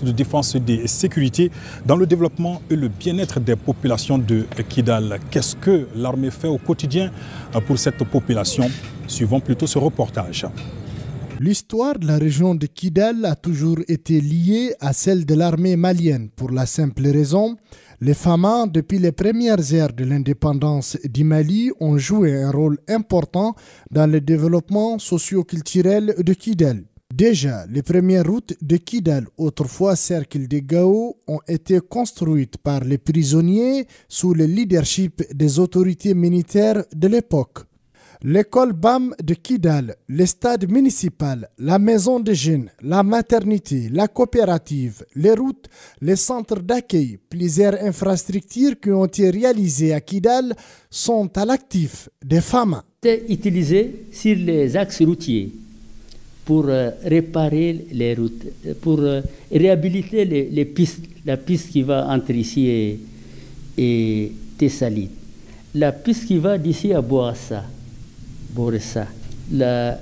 De défense et de sécurité dans le développement et le bien-être des populations de Kidal. Qu'est-ce que l'armée fait au quotidien pour cette population? Suivons plutôt ce reportage. L'histoire de la région de Kidal a toujours été liée à celle de l'armée malienne pour la simple raison, les Fama, depuis les premières ères de l'indépendance du Mali, ont joué un rôle important dans le développement socio-culturel de Kidal. Déjà, les premières routes de Kidal, autrefois cercle de Gao, ont été construites par les prisonniers sous le leadership des autorités militaires de l'époque. L'école BAM de Kidal, le stade municipal, la maison de jeunes, la maternité, la coopérative, les routes, les centres d'accueil, plusieurs infrastructures qui ont été réalisées à Kidal sont à l'actif des femmes. C'est utilisé sur les axes routiers pour réparer les routes, pour réhabiliter les pistes, la piste qui va entre ici et Tessalit, la piste qui va d'ici à Borassa, la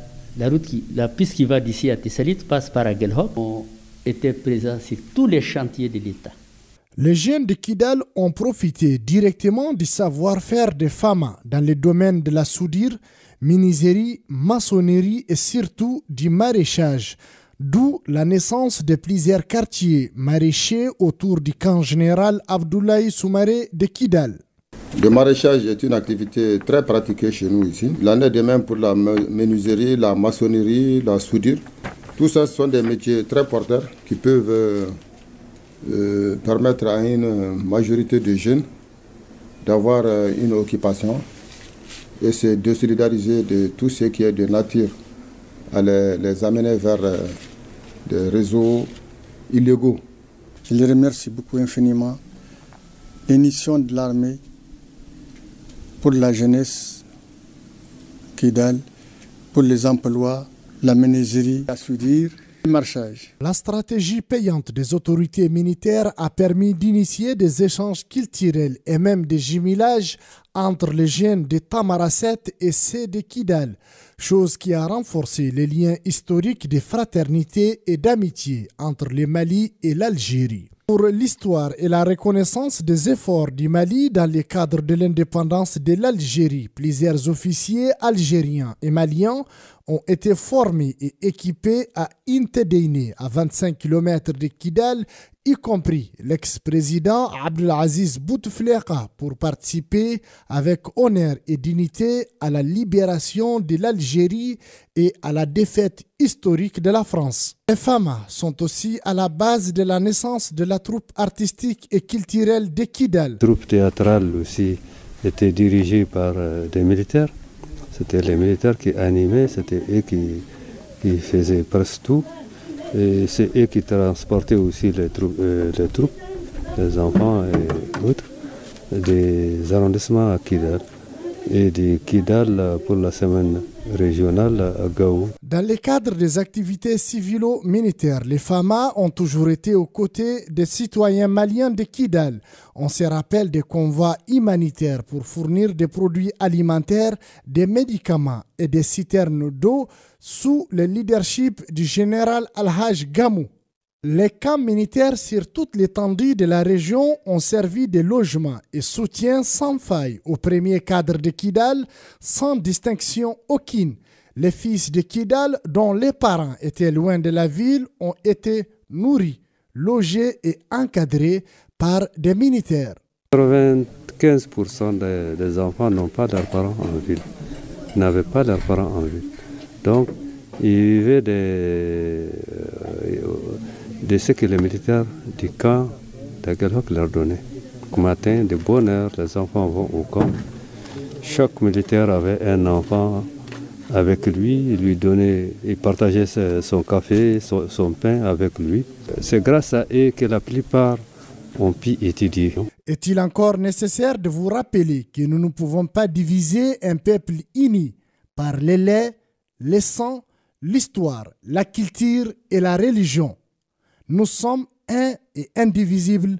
piste qui va d'ici à Tessalit passe par Aguelhop. On était présents sur tous les chantiers de l'État. Les jeunes de Kidal ont profité directement du savoir-faire des femmes dans les domaines de la soudure, menuiserie, maçonnerie et surtout du maraîchage, d'où la naissance de plusieurs quartiers maraîchers autour du camp général Abdoulaye Soumaré de Kidal. Le maraîchage est une activité très pratiquée chez nous ici. Il en est de même pour la menuiserie, la maçonnerie, la soudure. Tout ça, ce sont des métiers très porteurs qui peuvent permettre à une majorité de jeunes d'avoir une occupation et c'est de solidariser de tout ce qui est de nature à les amener vers des réseaux illégaux. Je les remercie beaucoup infiniment. L'émission de l'armée pour la jeunesse, Kidal, pour les emplois, la menuiserie, la soudure, le marchage. La stratégie payante des autorités militaires a permis d'initier des échanges culturels et même des jumelages entre les jeunes de Tamaracet et ceux de Kidal, chose qui a renforcé les liens historiques de fraternité et d'amitié entre le Mali et l'Algérie. Pour l'histoire et la reconnaissance des efforts du Mali dans le cadre de l'indépendance de l'Algérie, plusieurs officiers algériens et maliens ont été formés et équipés à Intedeyne, à 25 km de Kidal, y compris l'ex-président Abdelaziz Bouteflika, pour participer avec honneur et dignité à la libération de l'Algérie et à la défaite historique de la France. Les femmes sont aussi à la base de la naissance de la troupe artistique et culturelle de Kidal. La troupe théâtrale aussi était dirigée par des militaires. C'était les militaires qui animaient, c'était eux qui faisaient presque tout. Et c'est eux qui transportaient aussi les troupes, les enfants et autres, des arrondissements à Kidal et de Kidal pour la semaine régionale à Gao. Dans le cadre des activités civilo-militaires, les FAMA ont toujours été aux côtés des citoyens maliens de Kidal. On se rappelle des convois humanitaires pour fournir des produits alimentaires, des médicaments et des citernes d'eau sous le leadership du général Al-Haj Gamou. Les camps militaires sur toute l'étendue de la région ont servi de logement et soutien sans faille aux premiers cadres de Kidal, sans distinction aucune. Les fils de Kidal, dont les parents étaient loin de la ville, ont été nourris, logés et encadrés par des militaires. 95% des enfants n'ont pas leurs parents en ville, n'avaient pas leurs parents en ville. Donc, ils vivaient de ce que les militaires du camp d'Aguelhop leur donnaient. Au matin, de bonne heure, les enfants vont au camp. Chaque militaire avait un enfant avec lui, il partageait son café, son pain avec lui. C'est grâce à eux que la plupart ont pu étudier. Est-il encore nécessaire de vous rappeler que nous ne pouvons pas diviser un peuple uni par les laits, le sang, l'histoire, la culture et la religion? Nous sommes un et indivisibles.